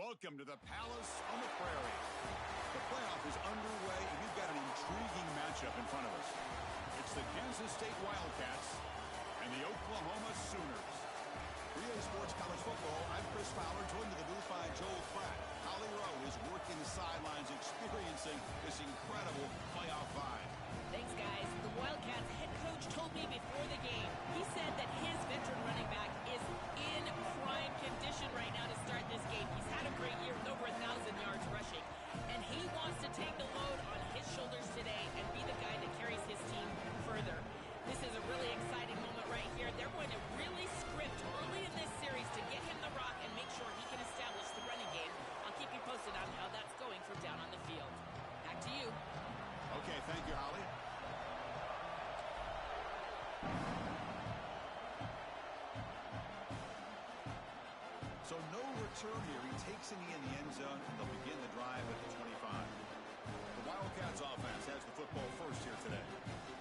Welcome to the Palace on the Prairie. The playoff is underway, and we've got an intriguing matchup in front of us. It's the Kansas State Wildcats and the Oklahoma Sooners. For EA Sports College Football, I'm Chris Fowler, joined to the booth by Joel Pratt. Holly Rowe is working the sidelines, experiencing this incredible playoff vibe. Thanks, guys. The Wildcats head coach told me before the game, he said that his veteran running back is in prime condition right now to start this game. He's had a great year with over 1,000 yards rushing, and he wants to take the load on his shoulders today and be the guy that carries his team further. This is a really exciting moment right here. They're going to really script early in this series to get him the rock and make sure he can establish the running game. I'll keep you posted on how that's going from down on the field. Back to you. Okay, thank you, Holly. So no return here. He takes it in the end zone, and they'll begin the drive at the 25. The Wildcats offense has the football first here today.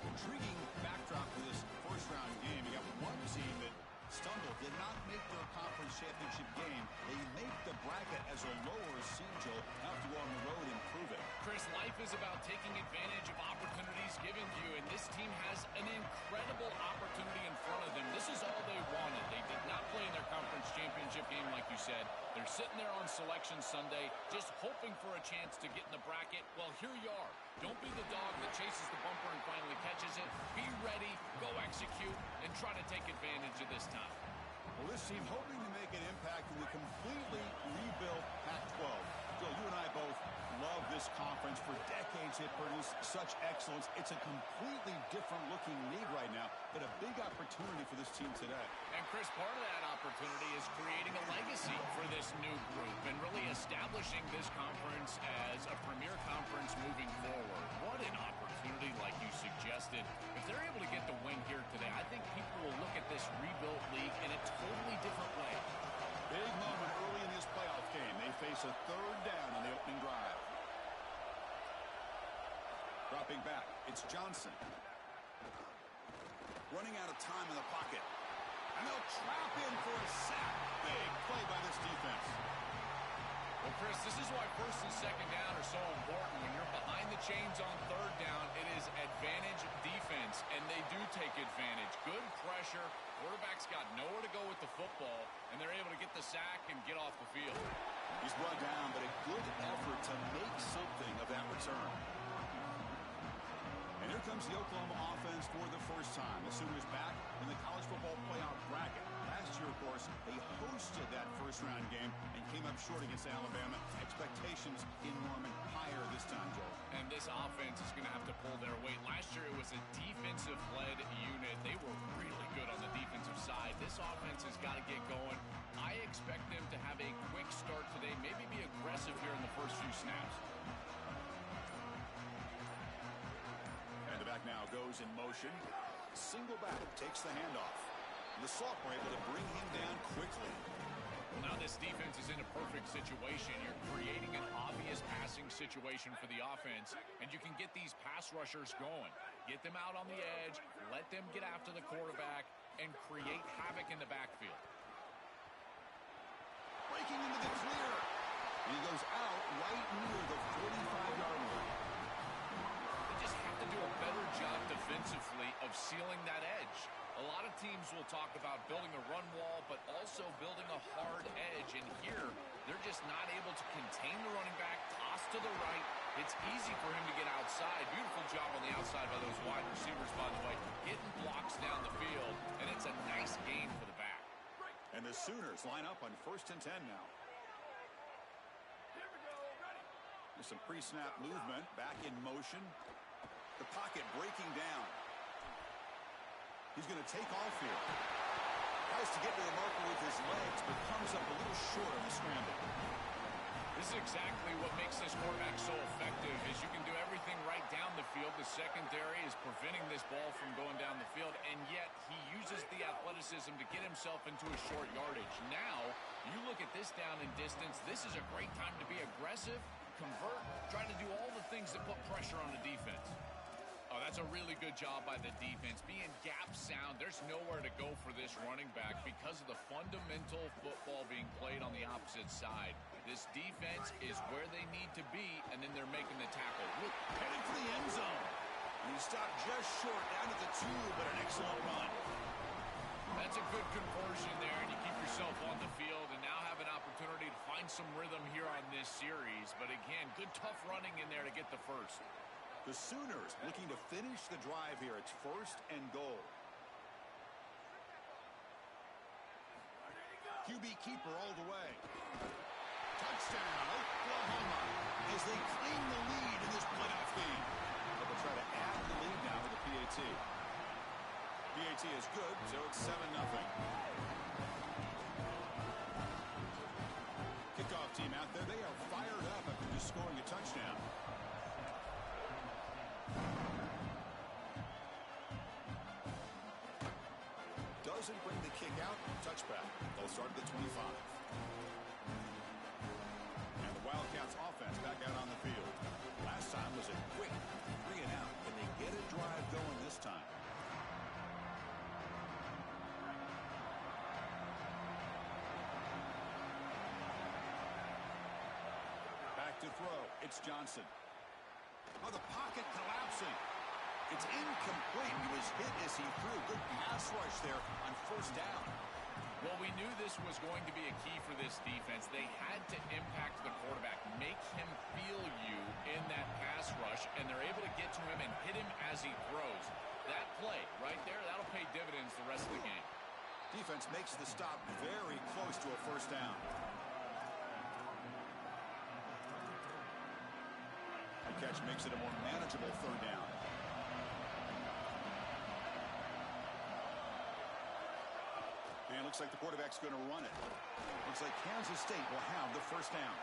Intriguing backdrop for this first-round game. You got one team that stumbled, did not make their conference championship game. They make the bracket as a lower seed, Joel. Now have to go on the road and prove it. Chris, life is about taking advantage of opportunities given to you, and this team has an incredible opportunity in front of them. This is all they wanted. They did not play in their conference championship game, like you said. They're sitting there on Selection Sunday, just hoping for a chance to get in the bracket. Well, here you are. Don't be the dog that chases the bumper and finally catches it. Be ready, go execute, and try to take advantage of this time. Well, this team hoping to make an impact in the completely rebuilt Pac-12. Joe, you and I both love this conference. For decades, it produced such excellence. It's a completely different-looking league right now, but a big opportunity for this team today. And, Chris, part of that opportunity is creating a legacy for this new group and really establishing this conference as a premier conference moving forward. What an opportunity, like you suggested. If they're able to get the win here today, I think people will look at this rebuilt league in a totally different way. Big moment early in this playoff game. They face a third down on the opening drive. Dropping back, it's Johnson. Running out of time in the pocket. And they'll trap in for a sack. Big play by this defense. Well, Chris, this is why first and second down are so important. When you're behind the chains on third down, it is advantage defense, and they do take advantage. Good pressure. Quarterback's got nowhere to go with the football, and they're able to get the sack and get off the field. He's brought down, but a good effort to make something of that return. And here comes the Oklahoma offense for the first time. The Sooners back in the college football playoff bracket. Last year, of course, they hosted that first-round game and came up short against Alabama. Expectations in Norman higher this time, Joel. And this offense is going to have to pull their weight. Last year, it was a defensive-led unit. They were really good on the defensive side. This offense has got to get going. I expect them to have a quick start today, maybe be aggressive here in the first few snaps. And the back now goes in motion. Single back, takes the handoff. The Salk were able to bring him down quickly. Well, now this defense is in a perfect situation. You're creating an obvious passing situation for the offense, and you can get these pass rushers going. Get them out on the edge, let them get after the quarterback, and create havoc in the backfield. Breaking into the clear. And he goes out right near the 45-yard line. They just have to do a better job defensively of sealing that edge. A lot of teams will talk about building a run wall, but also building a hard edge. And here, they're just not able to contain the running back, toss to the right. It's easy for him to get outside. Beautiful job on the outside by those wide receivers, by the way, getting blocks down the field. And it's a nice gain for the back. And the Sooners line up on 1st and 10 now. There's some pre-snap movement, back in motion. The pocket breaking down. He's going to take off here. Tries to get to the marker with his legs, but comes up a little short on the scramble. This is exactly what makes this quarterback so effective, is you can do everything right down the field. The secondary is preventing this ball from going down the field, and yet he uses the athleticism to get himself into a short yardage. Now, you look at this down and distance, this is a great time to be aggressive, convert, try to do all the things that put pressure on the defense. Oh, that's a really good job by the defense. Being gap sound, there's nowhere to go for this running back because of the fundamental football being played on the opposite side. This defense is where they need to be, and then they're making the tackle. Heading for the end zone. And he stopped just short, down at the 2, but an excellent run. That's a good conversion there, and you keep yourself on the field and now have an opportunity to find some rhythm here on this series. But again, good tough running in there to get the first. The Sooners looking to finish the drive here. It's 1st and goal. QB keeper all the way. Touchdown, Oklahoma, as they claim the lead in this playoff game. But they'll try to add the lead now with the PAT. PAT is good, so it's 7-0. Kickoff team out there. They are fired up after just scoring a touchdown. Doesn't bring the kick out. Touchback. They'll start at the 25. And the Wildcats offense back out on the field. Last time was a quick 3 and out. Can they get a drive going this time? Back to throw. It's Johnson. Oh, the pocket collapsing. It's incomplete. He was hit as he threw. Good pass rush there on 1st down. Well, we knew this was going to be a key for this defense. They had to impact the quarterback, make him feel you in that pass rush, and they're able to get to him and hit him as he throws. That play right there, that'll pay dividends the rest of the game. Defense makes the stop very close to a 1st down. The catch makes it a more manageable 3rd down. And it looks like the quarterback's going to run it. Looks like Kansas State will have the 1st down.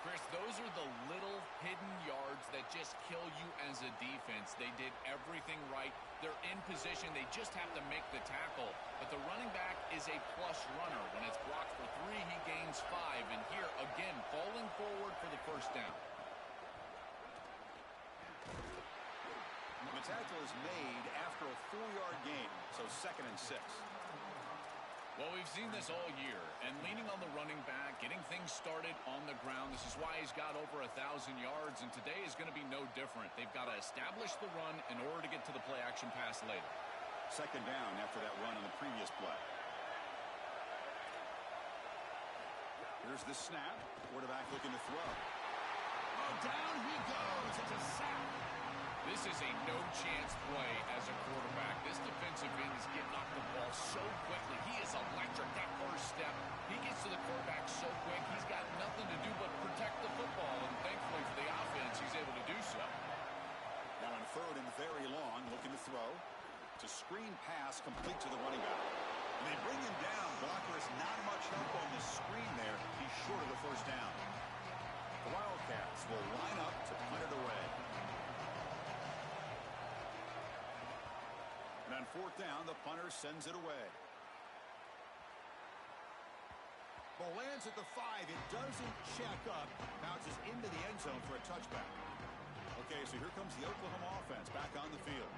Chris, those are the little hidden yards that just kill you as a defense. They did everything right. They're in position. They just have to make the tackle. But the running back is a plus runner. When it's blocked for 3, he gains 5. And here, again, falling forward for the 1st down. The tackle is made after a 4-yard gain, so 2nd and 6. Well, we've seen this all year, and leaning on the running back, getting things started on the ground. This is why he's got over 1,000 yards, and today is going to be no different. They've got to establish the run in order to get to the play-action pass later. 2nd down after that run on the previous play. Here's the snap. Quarterback looking to throw. Oh, down he goes. It's a sack. This is a no-chance play as a quarterback. This defensive end is getting off the ball so quickly. He is electric. That first step, he gets to the quarterback so quick. He's got nothing to do but protect the football, and thankfully for the offense, he's able to do so. Now on 3rd and very long, looking to throw. It's a screen pass complete to the running back. And they bring him down. Blocker has not much help on the screen there. He's short of the 1st down. The Wildcats will line up to punt it away. And on 4th down, the punter sends it away. Ball lands at the 5. It doesn't check up. Bounces into the end zone for a touchback. Okay, so here comes the Oklahoma offense back on the field.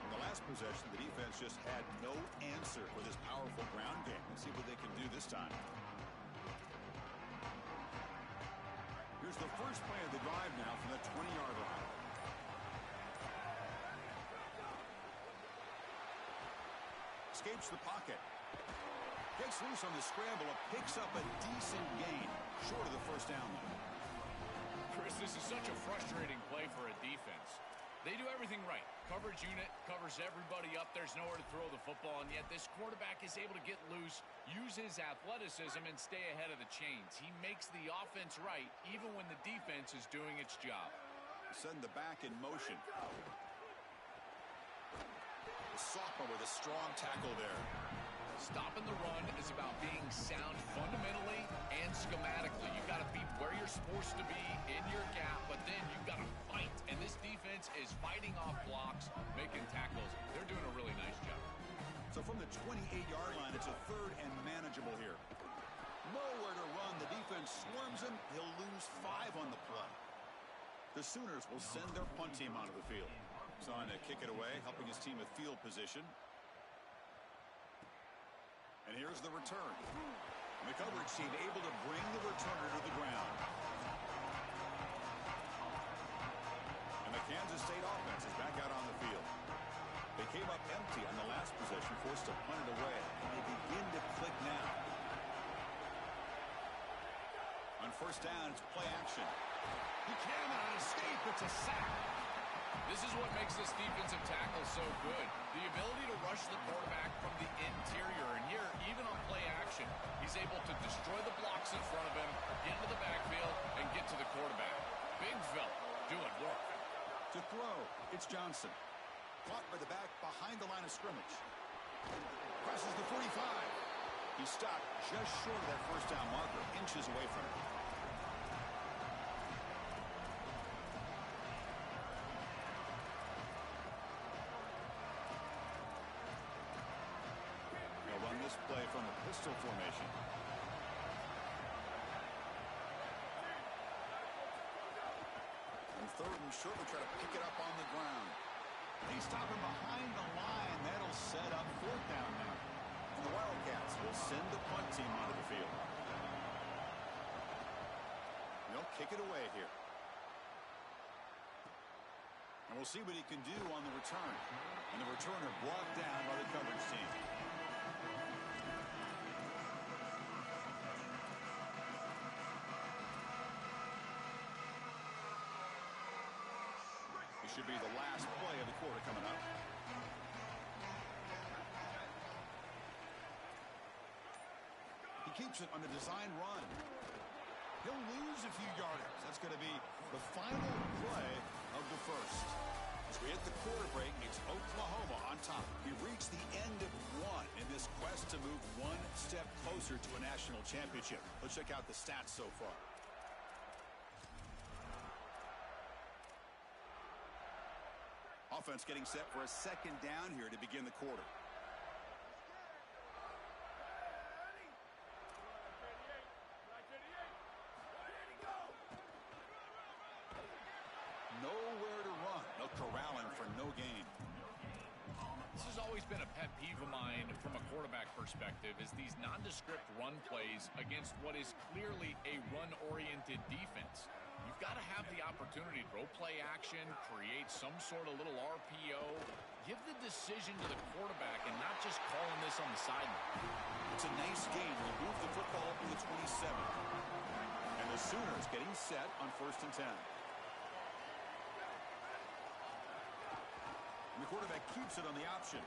In the last possession, the defense just had no answer for this powerful ground game. Let's see what they can do this time. Here's the first play of the drive now from the 20-yard line. Escapes the pocket. Gets loose on the scramble and picks up a decent gain. Short of the 1st down though. Chris, this is such a frustrating play for a defense. They do everything right. Coverage unit covers everybody up. There's nowhere to throw the football, and yet this quarterback is able to get loose, use his athleticism, and stay ahead of the chains. He makes the offense right, even when the defense is doing its job. Send the back in motion. The sophomore with a strong tackle there. Stopping the run is about being sound fundamentally and schematically. You've got to be where you're supposed to be in your gap, but then you've got to fight. And this defense is fighting off blocks, making tackles. They're doing a really nice job. So from the 28-yard line, it's a 3rd and manageable here. Nowhere to run. The defense swarms him. He'll lose 5 on the play. The Sooners will send their punt team onto the field. He's on to kick it away, helping his team with field position. And here's the return. The coverage team able to bring the returner to the ground. And the Kansas State offense is back out on the field. They came up empty on the last possession, forced to punt it away, and they begin to click now. On first down, it's play action. He cannot escape. It's a sack. This is what makes this defensive tackle so good. The ability to rush the quarterback from the interior. And here, even on play action, he's able to destroy the blocks in front of him, get into the backfield, and get to the quarterback. Big fella doing work. To throw, it's Johnson. Caught by the back behind the line of scrimmage. Crosses the 45. He stopped just short of that first down marker, inches away from it. They'll run this play from a pistol formation. And third and short, will try to pick it up on the ground. They stop him behind the line. That'll set up fourth down now. And the Wildcats will send the punt team onto the field. They'll kick it away here. And we'll see what he can do on the return. And the returner brought down by the coverage team. This should be the last play of the quarter coming up. He keeps it on the design run. He'll lose a few yardage. That's going to be the final play of the first. As we hit the quarter break, it's Oklahoma on top. We've reached the end of one in this quest to move one step closer to a national championship. Let's check out the stats so far. Offense getting set for a second down here to begin the quarter. Nowhere to run. No corralling for no gain. This has always been a pet peeve of mine from a quarterback perspective, is these nondescript run plays against what is clearly a run-oriented defense. You've got to have the opportunity to throw play action, create some sort of little RPO, give the decision to the quarterback and not just calling this on the sideline. It's a nice game. We'll move the football up to the 27. And the Sooners getting set on first and 10. And the quarterback keeps it on the option.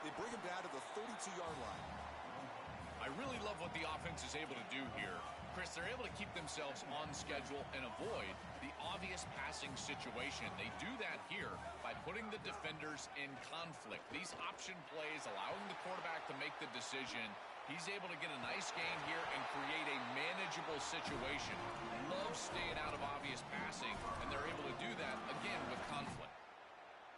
They bring him down to the 32-yard line. I really love what the offense is able to do here. Chris, they're able to keep themselves on schedule and avoid the obvious passing situation. They do that here by putting the defenders in conflict. These option plays allowing the quarterback to make the decision. He's able to get a nice gain here and create a manageable situation. Love staying out of obvious passing, and they're able to do that, again, with conflict.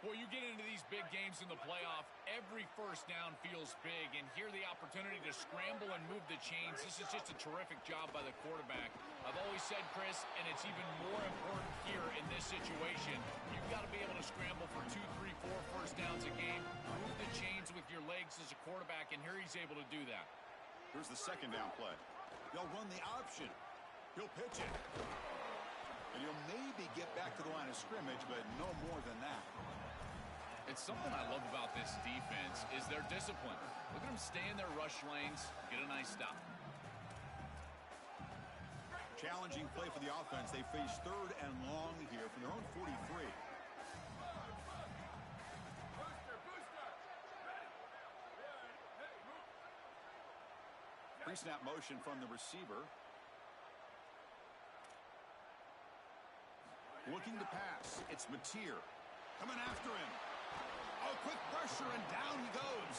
Boy, you get into these big games in the playoff, every first down feels big, and here the opportunity to scramble and move the chains. This is just a terrific job by the quarterback. I've always said, Chris, and it's even more important here in this situation, you've got to be able to scramble for 2, 3, 4 first downs a game, move the chains with your legs as a quarterback, and here he's able to do that. Here's the second down play. They'll run the option. He'll pitch it. And he'll maybe get back to the line of scrimmage, but no more than that. It's something I love about this defense is their discipline. Look at them stay in their rush lanes, get a nice stop. Challenging play for the offense. They face third and long here from their own 43. Pre-snap motion from the receiver. Looking to pass. It's Mateer coming after him. Oh, quick pressure, and down he goes.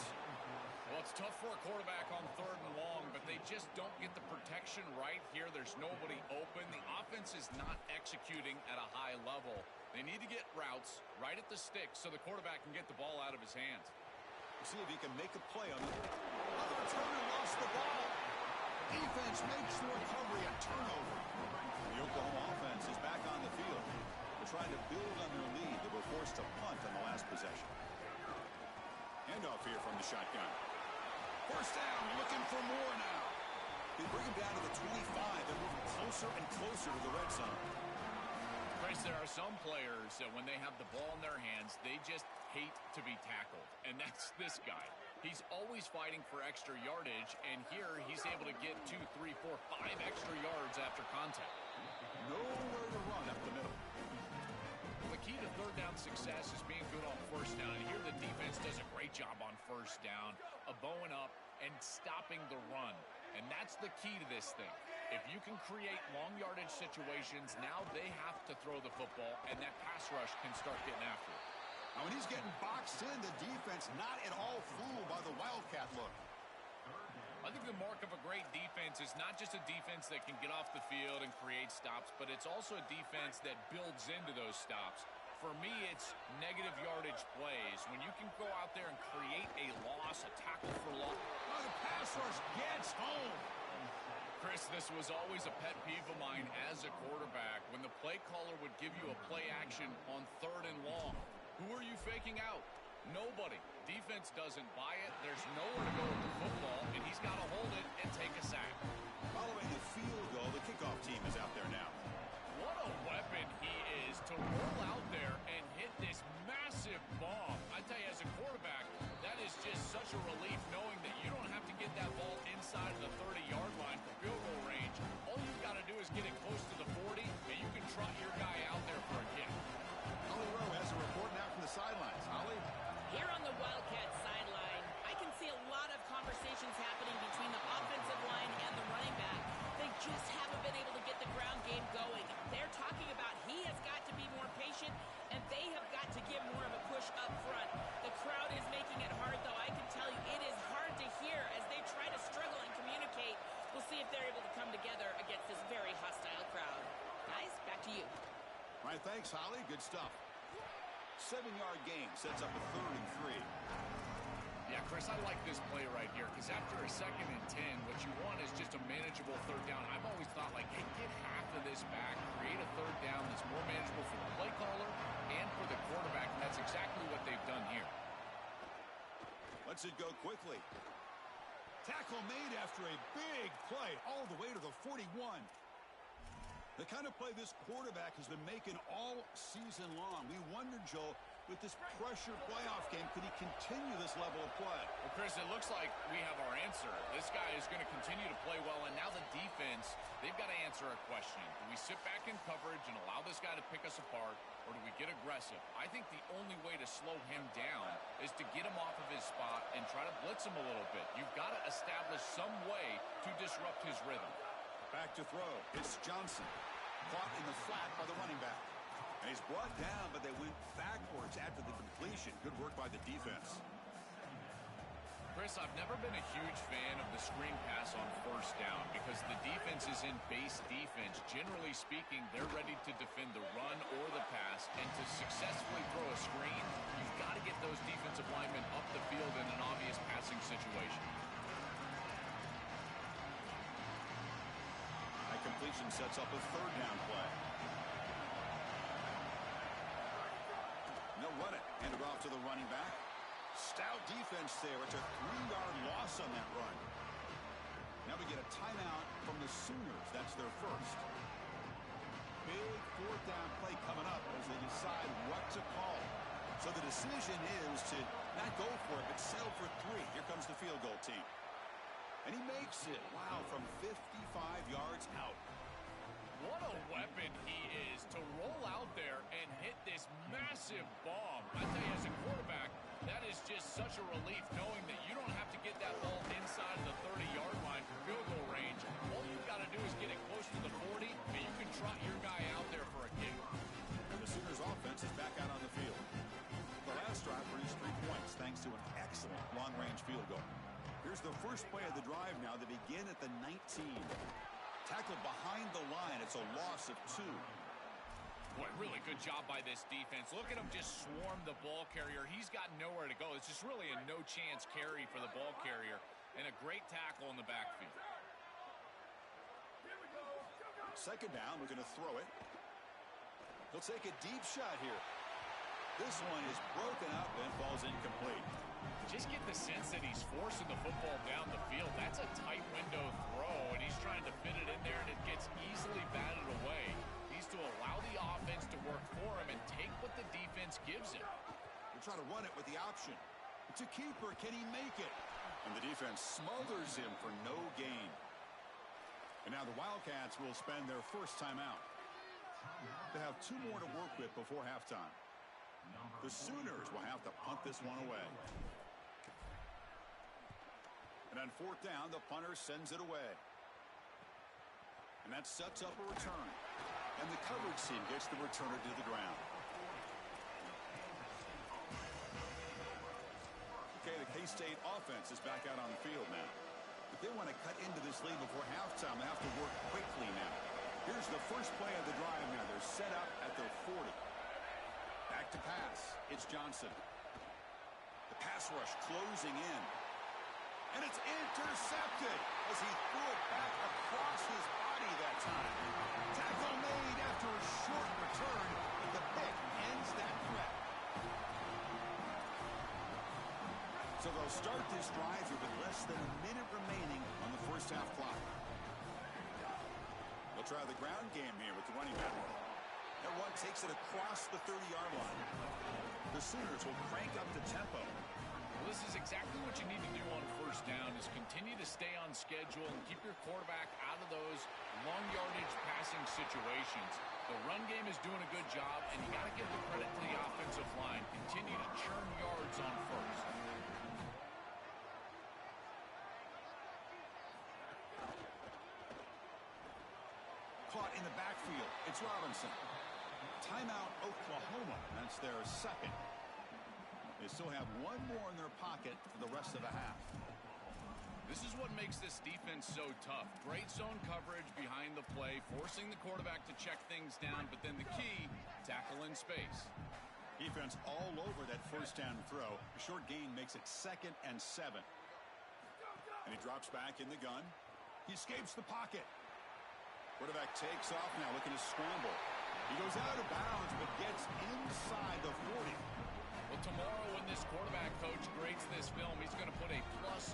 Well, it's tough for a quarterback on third and long, but they just don't get the protection right here. There's nobody open. The offense is not executing at a high level. They need to get routes right at the stick so the quarterback can get the ball out of his hands. We'll see if he can make a play on it. Oh, the returner lost the ball. Defense makes the recovery, a turnover. The Oklahoma offense is back on the field. They're trying to build on their lead. They were forced to punt on the last possession. Handoff here from the shotgun. First down, looking for more now. They bring him down to the 25 and move closer and closer to the red zone. Chris, there are some players that when they have the ball in their hands, they just hate to be tackled. And that's this guy. He's always fighting for extra yardage, and here he's able to get 2, 3, 4, 5 extra yards after contact. Nowhere to run up the middle. Well, the key to third down success is being good on first down, and here the defense does a great job on first down of bowing up and stopping the run. And that's the key to this thing. If you can create long yardage situations, now they have to throw the football, and that pass rush can start getting after it. Now, when he's getting boxed in, the defense not at all fooled by the Wildcat look. I think the mark of a great defense is not just a defense that can get off the field and create stops, but it's also a defense that builds into those stops. For me, it's negative yardage plays. When you can go out there and create a loss, a tackle for loss. Oh, the pass rush gets home. Chris, this was always a pet peeve of mine as a quarterback when the play caller would give you a play action on 3rd and long. Who are you faking out? Nobody. Defense doesn't buy it. There's nowhere to go with the football, and he's got to hold it and take a sack. Following the field goal, the kickoff team is out there now. What a weapon he is to roll out there and hit this massive bomb. I tell you, as a quarterback, that is just such a relief knowing that you don't have to get that ball inside of the 30-yard line for field goal range. All you've got to do is get it close to the 40, and you can trot your guy out there for a kick. Holly Rowe has a report now from the sidelines. Holly? Here on the Wildcat sideline, I can see a lot of conversations happening between the offensive line and the running back. They just haven't been able to get the ground game going. They're talking about he has got to be more patient, and they have got to give more of a push up front. The crowd is making it hard, though. I can tell you it is hard to hear as they try to struggle and communicate. We'll see if they're able to come together against this very hostile crowd. Guys, back to you. All right, thanks, Holly. Good stuff. 7-yard gain sets up a 3rd and 3. Yeah, Chris, I like this play right here because after a 2nd and 10, what you want is just a manageable 3rd down. I've always thought, like, hey, get half of this back, create a 3rd down that's more manageable for the play caller and for the quarterback, and that's exactly what they've done here. Lets it go quickly. Tackle made after a big play all the way to the 41. The kind of play this quarterback has been making all season long. We wondered, Joel, with this pressure playoff game, could he continue this level of play? Well, Chris, it looks like we have our answer. This guy is going to continue to play well, and now the defense, they've got to answer a question. Do we sit back in coverage and allow this guy to pick us apart, or do we get aggressive? I think the only way to slow him down is to get him off of his spot and try to blitz him a little bit. You've got to establish some way to disrupt his rhythm. Back to throw. It's Johnson. Caught in the flat by the running back. And he's brought down, but they went backwards after the completion. Good work by the defense. Chris, I've never been a huge fan of the screen pass on 1st down because the defense is in base defense. Generally speaking, they're ready to defend the run or the pass, and to successfully throw a screen, you've got to get those defensive linemen up the field in an obvious passing situation. That completion sets up a 3rd down play. They'll run it. Hand it off to the running back. Stout defense there. It's a 3-yard loss on that run. Now we get a timeout from the Sooners. That's their first. Big 4th down play coming up as they decide what to call. So the decision is to not go for it, but settle for 3. Here comes the field goal team. And he makes it. Wow, from 55 yards out. What a weapon he is to roll out there and hit this massive bomb. I tell you, as a quarterback, that is just such a relief knowing that you don't have to get that ball inside of the 30-yard line for field goal range. All you've got to do is get it close to the 40, and you can trot your guy out there for a kick. And the Sooners offense is back out on the field. The last drive produced 3 points thanks to an excellent long-range field goal. Here's the first play of the drive now. They begin at the 19. Tackled behind the line. It's a loss of 2. Boy, really good job by this defense. Look at him just swarm the ball carrier. He's got nowhere to go. It's just really a no-chance carry for the ball carrier, and a great tackle in the backfield. 2nd down, we're going to throw it. He'll take a deep shot here. This one is broken up and falls incomplete. Just get the sense that he's forcing the football down the field. That's a tight window throw, and he's trying to fit it in there, and it gets easily batted away. He needs to allow the offense to work for him and take what the defense gives him. We'll try to run it with the option. It's a keeper. Can he make it? And the defense smothers him for no gain. And now the Wildcats will spend their first timeout. They have 2 more to work with before halftime. The Sooners will have to punt this one away. And on 4th down, the punter sends it away. And that sets up a return. And the coverage team gets the returner to the ground. Okay, the K-State offense is back out on the field now. If they want to cut into this lead before halftime, they have to work quickly now. Here's the first play of the drive now. They're set up at their 40. Back to pass. It's Johnson. The pass rush closing in. And it's intercepted as he threw it back across his body that time. Tackle made after a short return, but the pick ends that threat. So they'll start this drive here with less than a minute remaining on the first half clock. They'll try the ground game here with the running back. That one takes it across the 30-yard line. The Sooners will crank up the tempo. Well, this is exactly what you need to do on first down is continue to stay on schedule and keep your quarterback out of those long yardage passing situations. The run game is doing a good job, and you got to give the credit to the offensive line. Continue to churn yards on first. Caught in the backfield. It's Robinson. Timeout, Oklahoma. That's their second. They still have 1 more in their pocket for the rest of the half. This is what makes this defense so tough. Great zone coverage behind the play, forcing the quarterback to check things down, but then the key, tackle in space. Defense all over that first down throw. A short gain makes it 2nd and 7. And he drops back in the gun. He escapes the pocket. Quarterback takes off now, looking to scramble. He goes out of bounds, but gets inside the 40. Well, tomorrow when this quarterback coach grades this film, he's going to put a plus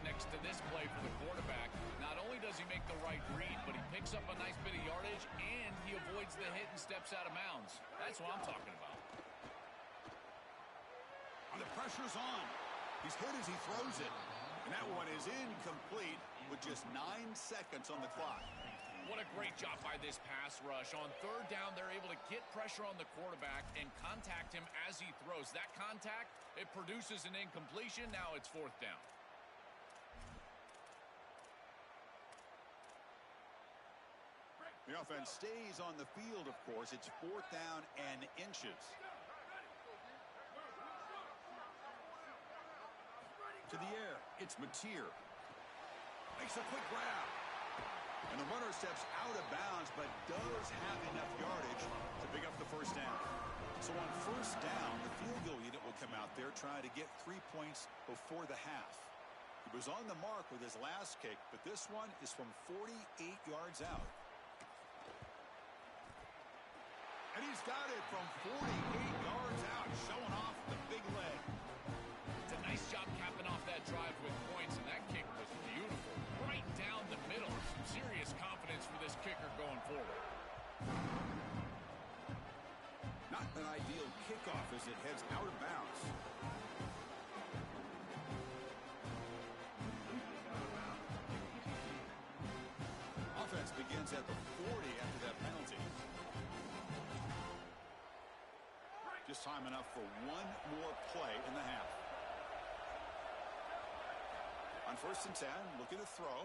next to this play for the quarterback. Not only does he make the right read, but he picks up a nice bit of yardage, and he avoids the hit and steps out of bounds. That's what I'm talking about. And the pressure's on. He's hit as he throws it. And that one is incomplete with just 9 seconds on the clock. What a great job by this pass rush. On 3rd down, they're able to get pressure on the quarterback and contact him as he throws. That contact, it produces an incompletion. Now it's 4th down. The offense stays on the field, of course. It's 4th down and inches. To the air, it's Mateer. Makes a quick grab. And the runner steps out of bounds, but does have enough yardage to pick up the first down. So on first down, the field goal unit will come out there trying to get 3 points before the half. He was on the mark with his last kick, but this one is from 48 yards out. And he's got it from 48 yards out, showing off the big leg. It's a nice job capping off that drive with points, and that kick was beautiful. Right down the middle. Some serious confidence for this kicker going forward. Not an ideal kickoff as it heads out of bounds. Offense begins at the 40 after that penalty. Just time enough for 1 more play in the half. On 1st and 10, looking to throw.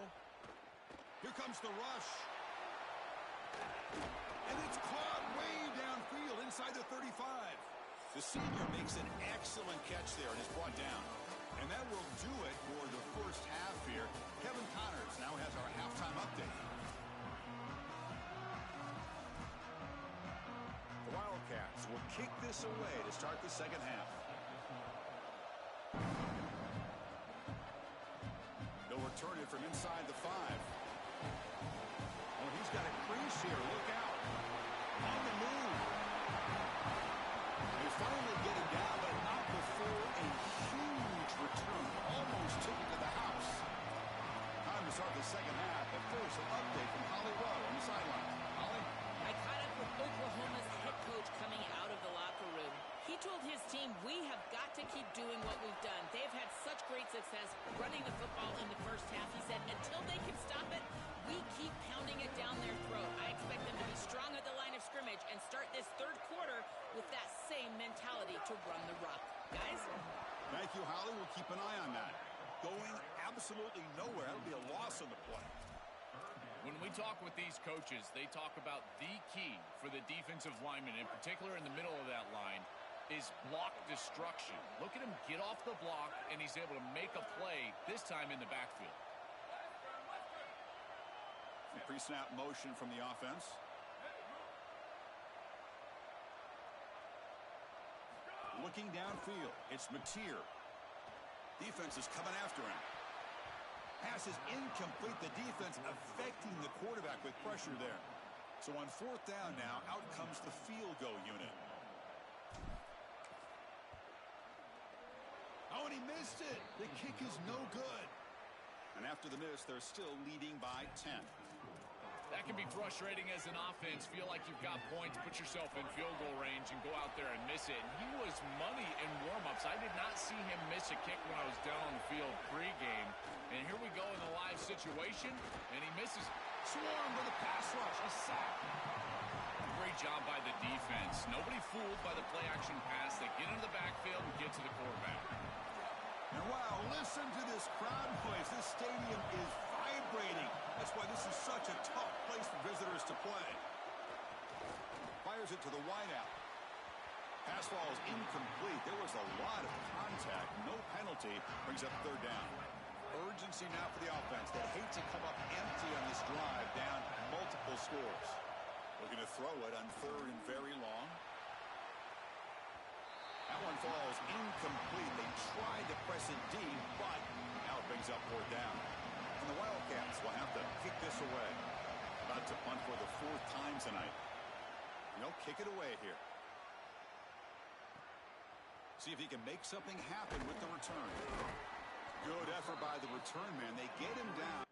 Here comes the rush. And it's caught way downfield inside the 35. The senior makes an excellent catch there and is brought down. And that will do it for the first half here. Kevin Connors now has our halftime update. The Wildcats will kick this away to start the second half. They'll return it from inside the 5. Oh, he's got a crease here. Look out. On the move. He finally to keep doing what we've done. They've had such great success running the football in the first half. He said until they can stop it, we keep pounding it down their throat. I expect them to be strong at the line of scrimmage and start this third quarter with that same mentality to run the rock. Guys? Thank you, Holly. We'll keep an eye on that. Going absolutely nowhere. That'll be a loss on the play. When we talk with these coaches, they talk about the key for the defensive lineman, in particular in the middle of that line, is block destruction. Look at him get off the block, and he's able to make a play, this time in the backfield. Pre-snap motion from the offense. Looking downfield, it's Mateer. Defense is coming after him. Pass is incomplete. The defense affecting the quarterback with pressure there. So on fourth down now, out comes the field goal unit. Oh, and he missed it. The kick is no good. And after the miss, they're still leading by 10. That can be frustrating as an offense. Feel like you've got points, put yourself in field goal range, and go out there and miss it. And he was money in warm-ups. I did not see him miss a kick when I was down on the field pregame. And here we go in the live situation, and he misses. Swarm with a pass rush, a sack. Great job by the defense. Nobody fooled by the play-action pass. They get into the backfield and get to the quarterback. And wow, listen to this crowd noise. This stadium is vibrating. That's why this is such a tough place for visitors to play. Fires it to the wideout. Pass ball is incomplete. There was a lot of contact. No penalty. Brings up third down. Urgency now for the offense. They hate to come up empty on this drive, down multiple scores. Looking to throw it on third and very long. That one falls incomplete. They tried to press it deep, but now it brings up fourth down. And the Wildcats will have to kick this away. About to punt for the fourth time tonight. And they'll kick it away here. See if he can make something happen with the return. Good effort by the return man. They get him down.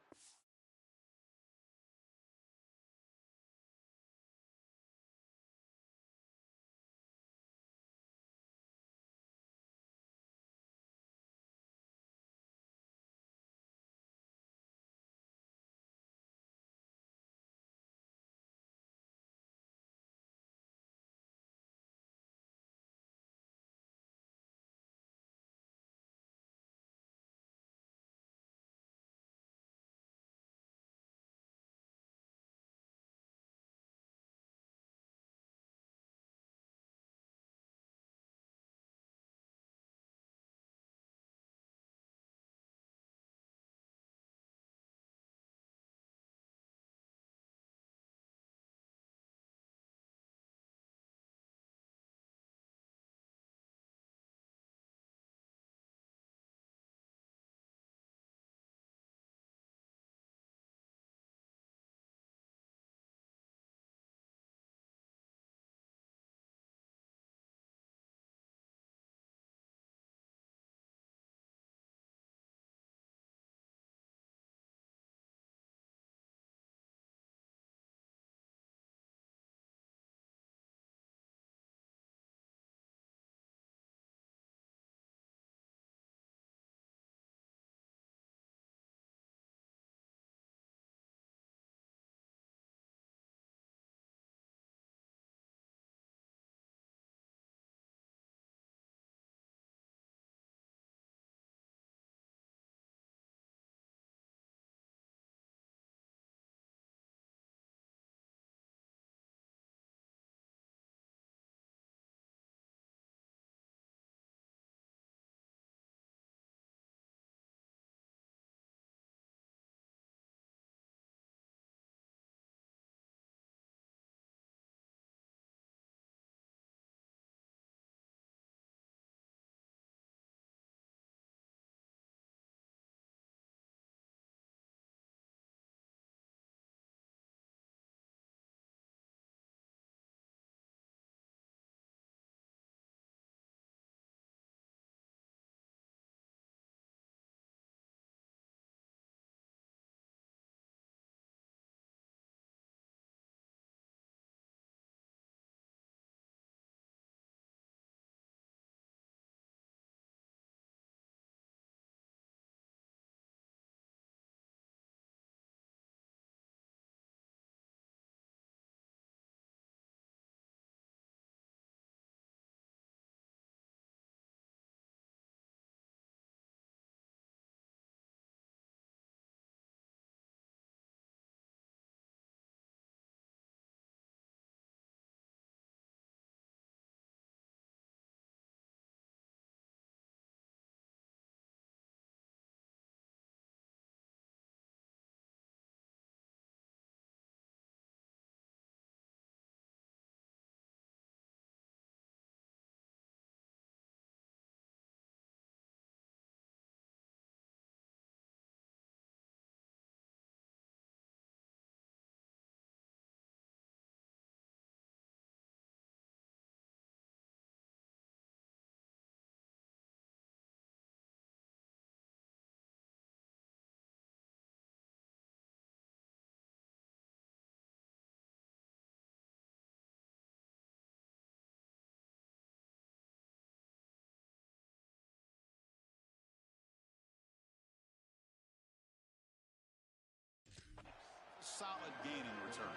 solid gain in return.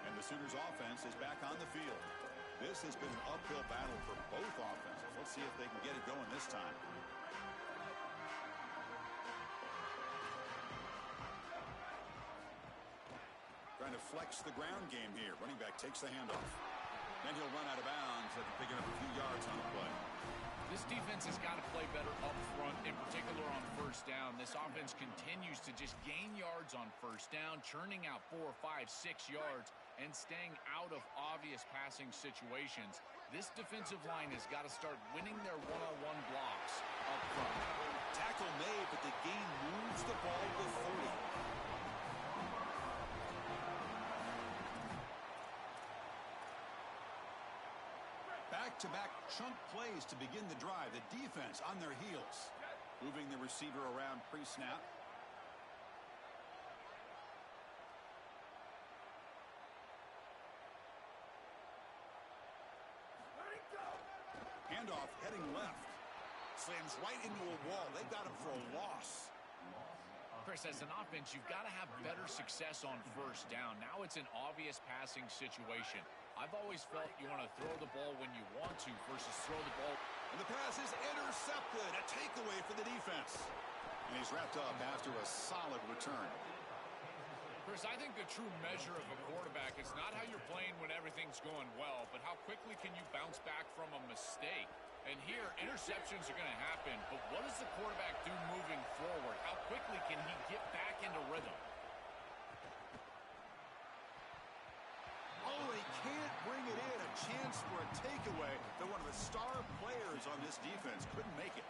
And the Sooners offense is back on the field. This has been an uphill battle for both offenses. Let's see if they can get it going this time. Trying to flex the ground game here. Running back takes the handoff. Then he'll run out of bounds after picking up a few yards on the play. This defense has got to play better up front, in particular on first down. This offense continues to just gain yards on first down, churning out 4, 5, 6 yards, and staying out of obvious passing situations. This defensive line has got to start winning their one-on-one blocks up front. Tackle made, but the gain moves the ball to 30. Back-to-back chunk plays to begin the drive. The defense on their heels. Moving the receiver around pre-snap. Handoff heading left. Slams right into a wall. They got him for a loss. Chris, as an offense, you've got to have better success on first down. Now it's an obvious passing situation. I've always felt you want to throw the ball when you want to versus throw the ball. And the pass is intercepted. A takeaway for the defense. And he's wrapped up after a solid return. Chris, I think the true measure of a quarterback is not how you're playing when everything's going well, but how quickly can you bounce back from a mistake. And here, interceptions are going to happen, but what does the quarterback do moving forward? How quickly can he get back into rhythm? Oh, he can't bring it in. A chance for a takeaway that one of the star players on this defense couldn't make it.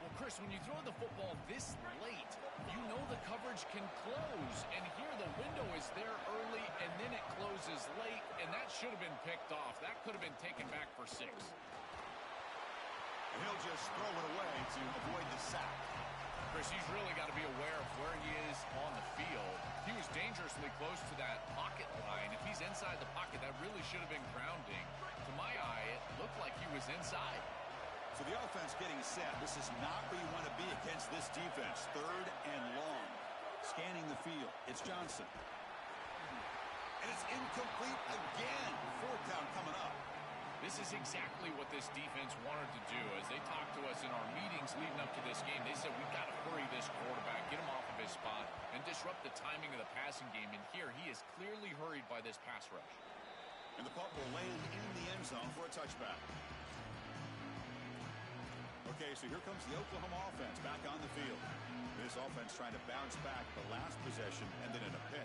Well, Chris, when you throw the football this late, you know the coverage can close. And here the window is there early, and then it closes late, and that should have been picked off. That could have been taken back for 6. And he'll just throw it away to avoid the sack. Chris, he's really got to be aware of where he is on the field. He was dangerously close to that pocket line. If he's inside the pocket, that really should have been grounding. To my eye, it looked like he was inside. So the offense getting set. This is not where you want to be against this defense. 3rd and long. Scanning the field. It's Johnson. And it's incomplete again. 4th down coming up. This is exactly what this defense wanted to do. As they talked to us in our meetings leading up to this game, they said, we've got to hurry this quarterback, get him off of his spot, and disrupt the timing of the passing game. And here, he is clearly hurried by this pass rush. And the punt will land in the end zone for a touchback. Okay, so here comes the Oklahoma offense back on the field. This offense trying to bounce back the last possession and then in a pick.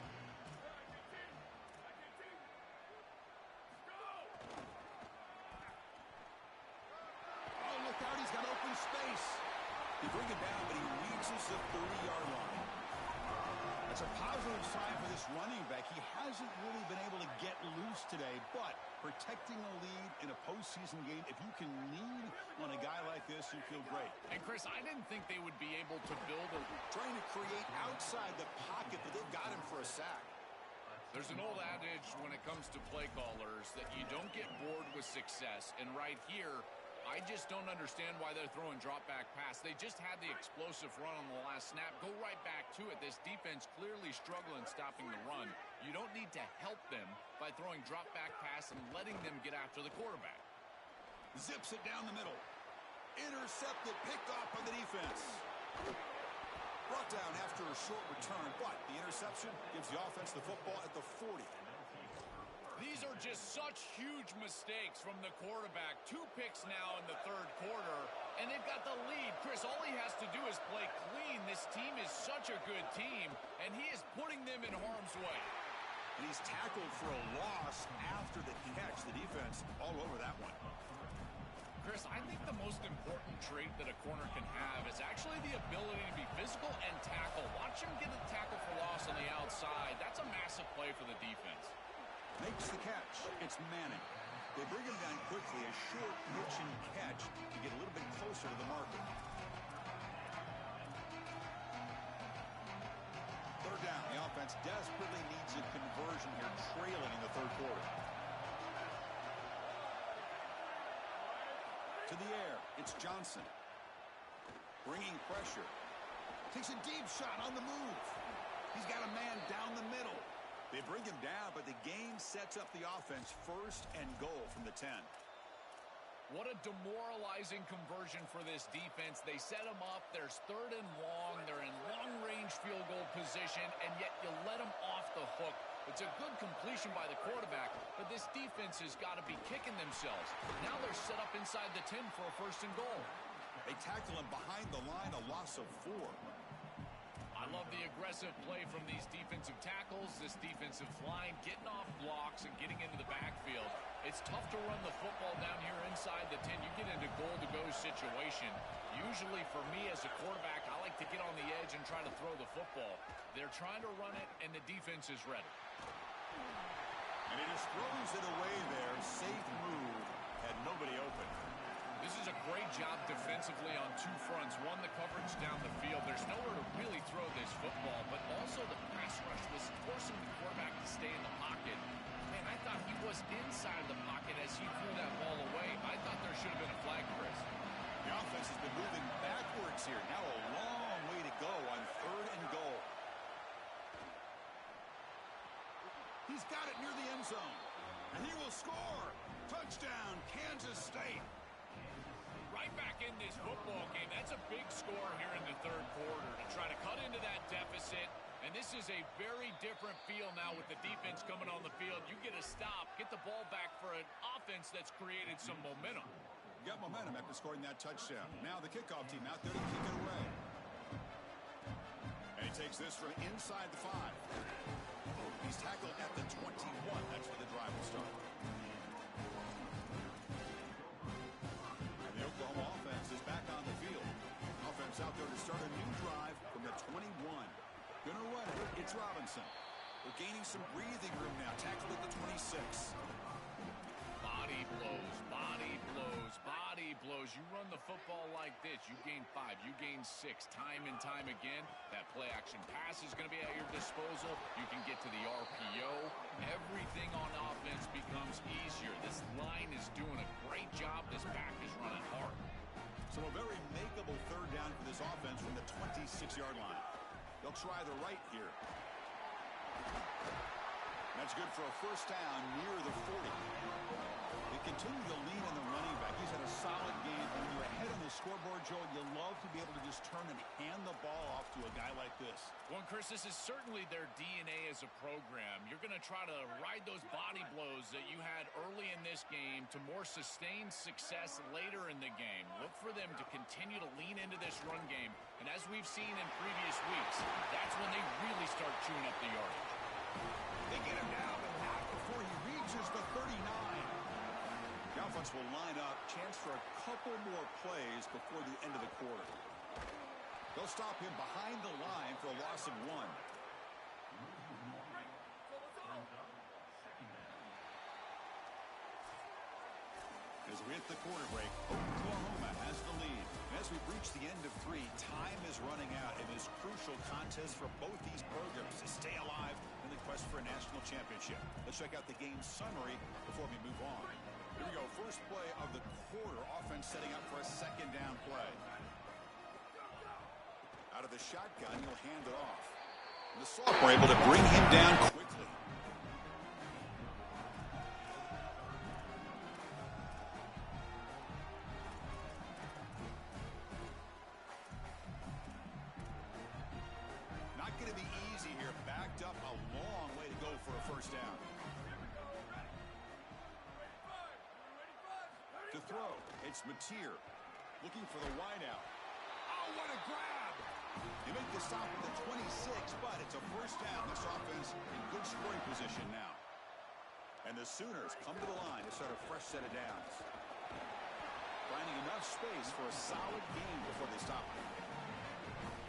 Oh, look out, he's got open space. They bring it down, but he reaches the 30-yard line. That's a positive sign for this running back. He hasn't really been able to get loose today, but protecting a lead in a postseason game, if you can lean on a guy like this, you feel great. And, Chris, I didn't think they would be able to build a... Trying to create outside the pocket, but they've got him for a sack. There's an old adage when it comes to play callers that you don't get bored with success. And right here, I just don't understand why they're throwing drop-back pass. They just had the explosive run on the last snap. Go right back to it. This defense clearly struggling stopping the run. You don't need to help them by throwing drop-back pass and letting them get after the quarterback. Zips it down the middle. Intercepted, picked off by the defense. Brought down after a short return, but the interception gives the offense the football at the 40. These are just such huge mistakes from the quarterback. 2 picks now in the 3rd quarter, and they've got the lead. Chris, all he has to do is play clean. This team is such a good team, and he is putting them in harm's way. And he's tackled for a loss after the catch. The defense all over that one. Chris, I think the most important trait that a corner can have is actually the ability to be physical and tackle. Watch him get a tackle for loss on the outside. That's a massive play for the defense. Makes the catch. It's Manning. They bring him down quickly. A short pitch and catch to get a little bit closer to the marker. 3rd down. The offense desperately needs a conversion here, trailing in the 3rd quarter. To the air. It's Johnson. Bringing pressure. Takes a deep shot on the move. He's got a man down the middle. They bring him down, but the game sets up the offense 1st and goal from the 10. What a demoralizing conversion for this defense. They set him up. There's 3rd and long. They're in long-range field goal position, and yet you let them off the hook. It's a good completion by the quarterback, but this defense has got to be kicking themselves. Now they're set up inside the 10 for a 1st and goal. They tackle him behind the line, a loss of 4. I love the aggressive play from these defensive tackles, this defensive line, getting off blocks and getting into the backfield. It's tough to run the football down here inside the 10. You get into goal-to-go situation. Usually for me as a quarterback, I like to get on the edge and try to throw the football. They're trying to run it, and the defense is ready. And he just throws it away there. Safe move. Had nobody open. This is a great job defensively on 2 fronts. One, the coverage down the field. There's nowhere to really throw this football, but also the pass rush was forcing the quarterback to stay in the pocket. Man, I thought he was inside the pocket as he threw that ball away. I thought there should have been a flag, Chris. The offense has been moving backwards here. Now a long way to go on 3rd and goal. He's got it near the end zone. And he will score. Touchdown, Kansas State. Right back in this football game. That's a big score here in the 3rd quarter to try to cut into that deficit. And this is a very different feel now with the defense coming on the field. You get a stop, get the ball back for an offense that's created some momentum. You got momentum after scoring that touchdown. Now the kickoff team out there to kick it away. And he takes this from inside the 5. He's tackled at the 21. That's where the drive will start. The Oklahoma offense is back on the field. Offense out there to start a new drive from the 21. Gonna run it. It's Robinson. They're gaining some breathing room now. Tackled at the 26. Body blows, body blows, body blows. You run the football like this, you gain 5, you gain 6, time and time again. That play action pass is going to be at your disposal. You can get to the RPO. Everything on offense becomes easier. This line is doing a great job. This back is running hard. So a very makeable 3rd down for this offense from the 26-yard line. They'll try the right here. That's good for a 1st down near the 40. They continue to lean on the running back. He's had a solid game. When you're ahead on the scoreboard, Joe, you love to be able to just turn and hand the ball off to a guy like this. Well, Chris, this is certainly their DNA as a program. You're going to try to ride those body blows that you had early in this game to more sustained success later in the game. Look for them to continue to lean into this run game. And as we've seen in previous weeks, that's when they really start chewing up the yardage. They get him down to half before he reaches the 39. The offense will line up. Chance for a couple more plays before the end of the quarter. They'll stop him behind the line for a loss of 1. As we hit the quarter break, Oklahoma has the lead. As we reach the end of 3, time is running out in this crucial contest for both these programs to stay alive in the quest for a national championship. Let's check out the game summary before we move on. Here we go. First play of the quarter. Offense setting up for a 2nd down play. Out of the shotgun, he'll hand it off. And the sophomore able to bring him down quickly. Not going to be easy here. Backed up a long way to go for a 1st down. To throw, it's Mateer looking for the wideout. Oh, what a grab! You make the stop at the 26, but it's a 1st down. This offense in good scoring position now. And the Sooners come to the line to start a fresh set of downs. Finding enough space for a solid game before they stop him.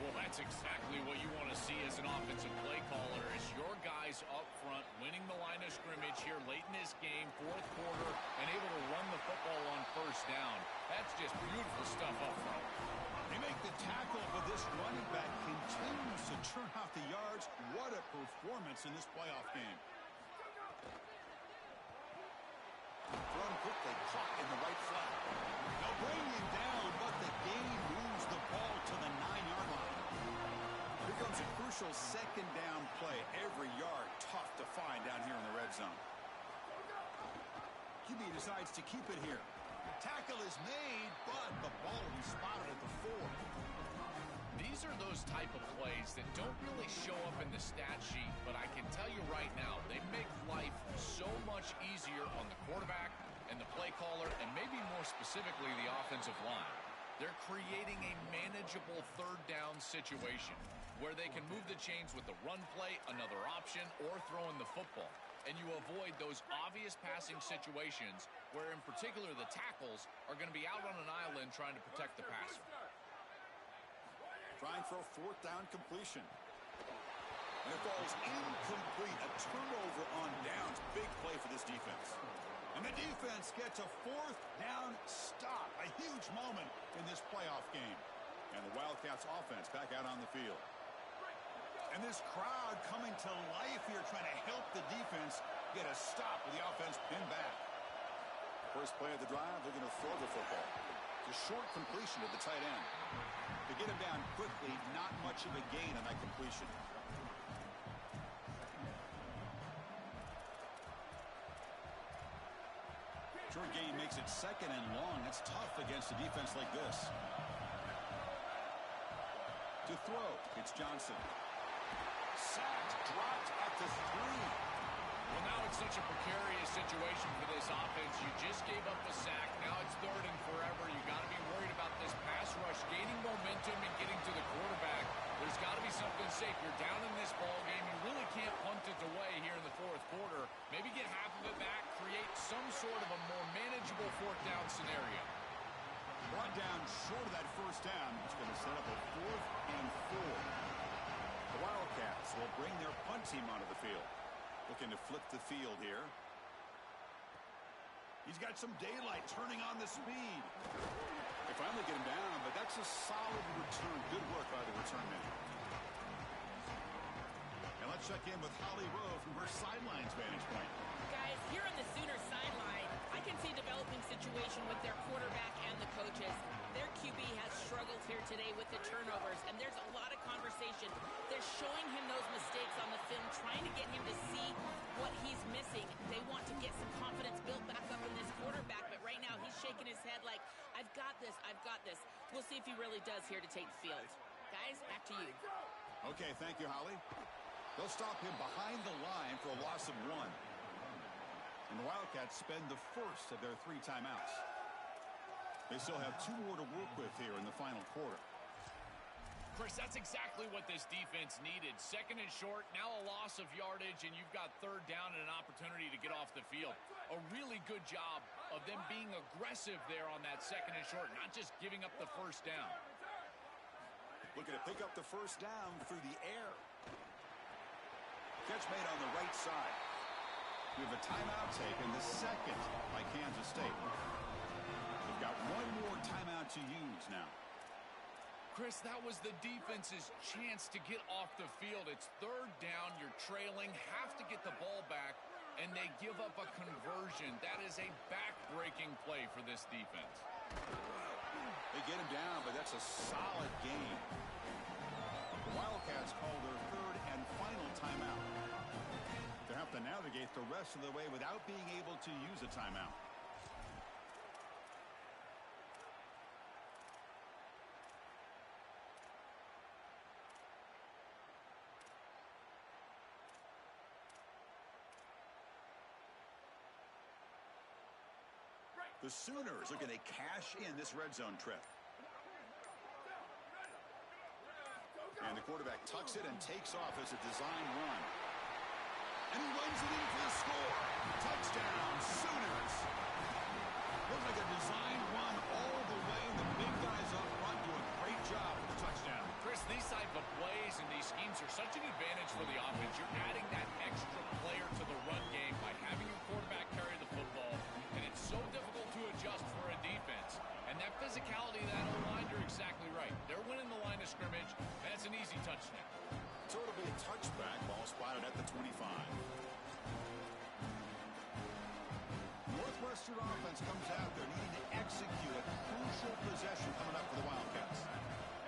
Well, that's exactly what you want to see as an offensive play caller, is your guys up front winning the line of scrimmage here late in this game, 4th quarter, and able to run the football on 1st down. That's just beautiful stuff up front. They make the tackle, but this running back continues to churn out the yards. What a performance in this playoff game. Thrown quickly, caught in the right flat. They'll bring him down, but the game moves the ball to the 9-yard line. Here comes a crucial second down play. Every yard tough to find down here in the red zone. QB decides to keep it here. Tackle is made, but the ball will be spotted at the 4. These are those type of plays that don't really show up in the stat sheet, but I can tell you right now, they make life so much easier on the quarterback and the play caller, and maybe more specifically the offensive line. They're creating a manageable third down situation where they can move the chains with the run play, another option, or throwing the football. And you avoid those obvious passing situations where, in particular, the tackles are going to be out on an island trying to protect the passer. Trying for a 4th down completion. And it falls incomplete. A turnover on downs. Big play for this defense. And the defense gets a 4th down stop. A huge moment in this playoff game. And the Wildcats offense back out on the field. And this crowd coming to life here, trying to help the defense get a stop with the offense pinned back. First play of the drive, they're going to throw the football. It's a short completion to the tight end. To get him down quickly, not much of a gain on that completion. Short gain makes it 2nd and long. That's tough against a defense like this. To throw, it's Johnson. Sacked, dropped at the 3. Well, now it's such a precarious situation for this offense. You just gave up a sack. Now it's 3rd and forever. You got to be worried about this pass rush gaining momentum and getting to the quarterback. There's got to be something safe. You're down in this ball game. You really can't punt it away here in the 4th quarter. Maybe get half of it back, create some sort of a more manageable 4th down scenario. Brought down short of that 1st down. It's going to set up a 4th and 4. The Wildcats will bring their punt team onto the field. Looking to flip the field here. He's got some daylight, turning on the speed. They finally get him down, but that's a solid return. Good work by the return man. And let's check in with Holly Rowe from her sidelines vantage point. Guys, here on the Sooners sideline, I can see a developing situation with their quarterback and the coaches. Their QB has struggled here today with the turnovers, and there's a lot of conversation. They're showing him those mistakes on the film, trying to get him to see what he's missing. They want to get some confidence built back up in this quarterback, but right now he's shaking his head like, I've got this, I've got this. We'll see if he really does here to take the field. Guys, back to you. Okay, thank you, Holly. They'll stop him behind the line for a loss of 1. And the Wildcats spend the first of their 3 timeouts. They still have 2 more to work with here in the final quarter. Chris, that's exactly what this defense needed. 2nd and short, now a loss of yardage, and you've got 3rd down and an opportunity to get off the field. A really good job of them being aggressive there on that 2nd and short, not just giving up the 1st down. Looking to pick up the 1st down through the air. Catch made on the right side. We have a timeout taken, the 2nd by Kansas State. They've got 1 more timeout to use now. Chris, that was the defense's chance to get off the field. It's 3rd down, you're trailing, have to get the ball back, and they give up a conversion. That is a back-breaking play for this defense. They get him down, but that's a solid game. The Wildcats call their 3rd and final timeout. They have to navigate the rest of the way without being able to use a timeout. The Sooners are going to cash in this red zone trip. And the quarterback tucks it and takes off as a design run. And he runs it in for the score. Touchdown, Sooners. Looks like a design run all the way. The big guys up front do a great job with the touchdown. Chris, these type of plays and these schemes are such an advantage for the offense. You're adding that extra player to the run game by having your quarterback carry the football. And it's so difficult to adjust for a defense. And that physicality, that O-line, you're exactly right. They're winning the line of scrimmage. That's an easy touchdown. So it'll be a touchback, ball spotted at the 25. Northwestern offense comes out there needing to execute a crucial possession coming up for the Wildcats.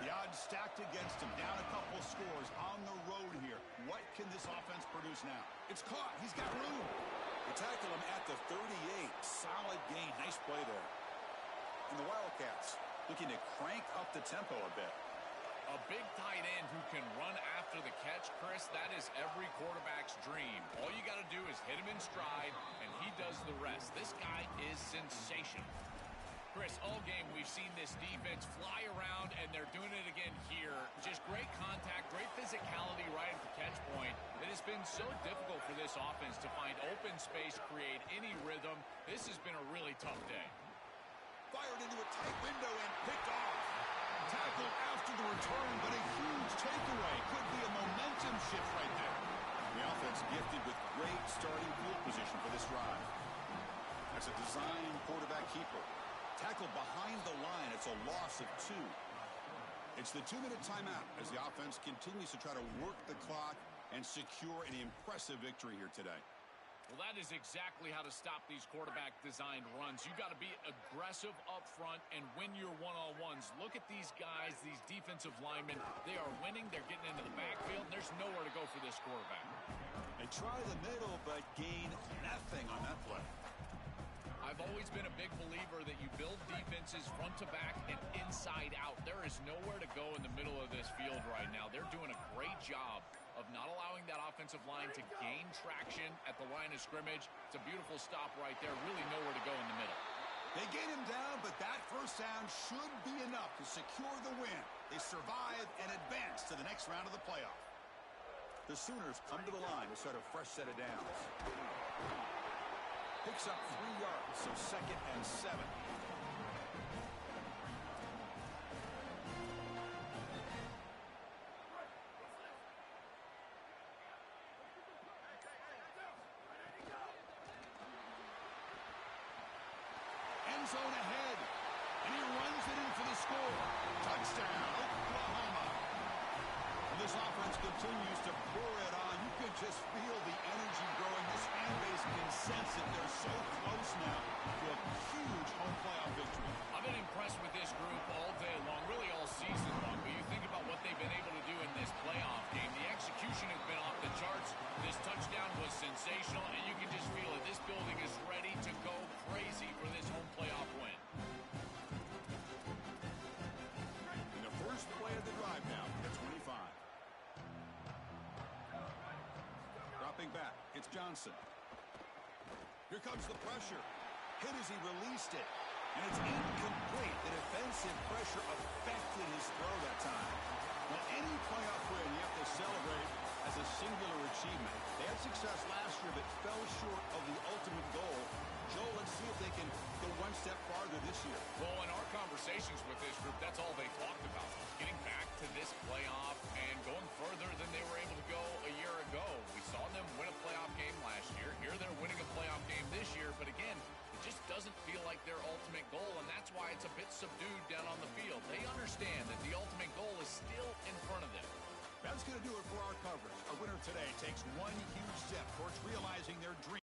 The The odds stacked against him. Down a couple scores on the road here. What can this offense produce now? It's caught. He's got room. They tackle him at the 38. Solid gain. Nice play there. And the Wildcats looking to crank up the tempo a bit. A big tight end who can run after the catch, Chris, that is every quarterback's dream. All you got to do is hit him in stride, and he does the rest. This guy is sensational. Chris, all game we've seen this defense fly around, and they're doing it again here. Just great contact, great physicality right at the catch point. It has been so difficult for this offense to find open space, create any rhythm. This has been a really tough day. Fired into a tight window and picked off. Tackled after the return, but a huge takeaway. Could be a momentum shift right there. The offense gifted with great starting field position for this drive. That's a design quarterback keeper. Tackled behind the line. It's a loss of 2. It's the 2-minute timeout as the offense continues to try to work the clock and secure an impressive victory here today. Well, that is exactly how to stop these quarterback-designed runs. You've got to be aggressive up front and win your one-on-ones. Look at these guys, these defensive linemen. They are winning. They're getting into the backfield. There's nowhere to go for this quarterback. They try the middle, but gain nothing on that play. I've always been a big believer that you build defenses front to back and inside out. There is nowhere to go in the middle of this field right now. They're doing a great job of not allowing that offensive line to gain traction at the line of scrimmage. It's a beautiful stop right there. Really nowhere to go in the middle. They gain him down, but that first down should be enough to secure the win. They survive and advance to the next round of the playoff. The Sooners come to the line to start a fresh set of downs. Picks up 3 yards, so 2nd and 7. End zone ahead, and he runs it in for the score. Touchdown, Oklahoma. And this offense continues to pour it on. You can just feel the energy growing. This fan base can sense it. They're so close now to a huge home playoff victory. I've been impressed with this group all day long, really all season long. But you think about what they've been able to do in this playoff game. The execution has been off the charts. This touchdown was sensational, and you can just feel it. This building is ready to go crazy for this home playoff win. In the first play of the drive now at 25. Dropping back, it's Johnson. Here comes the pressure. Hit as he released it. And it's incomplete. The defensive pressure affected his throw that time. Well, any playoff win you have to celebrate as a singular achievement. They had success last year but fell short of the ultimate goal. Joel, let's see if they can go one step farther this year. Well, in our conversations with this group, that's all they talked about. Getting back to this playoff and going further than they were able to go a year ago. We saw them win a playoff game last year. Here they're winning a playoff game this year. But again, it just doesn't feel like their ultimate goal, and that's why it's a bit subdued down on the field. They understand that the ultimate goal is still in front of them. That's going to do it for our coverage. Our winner today takes one huge step towards realizing their dream.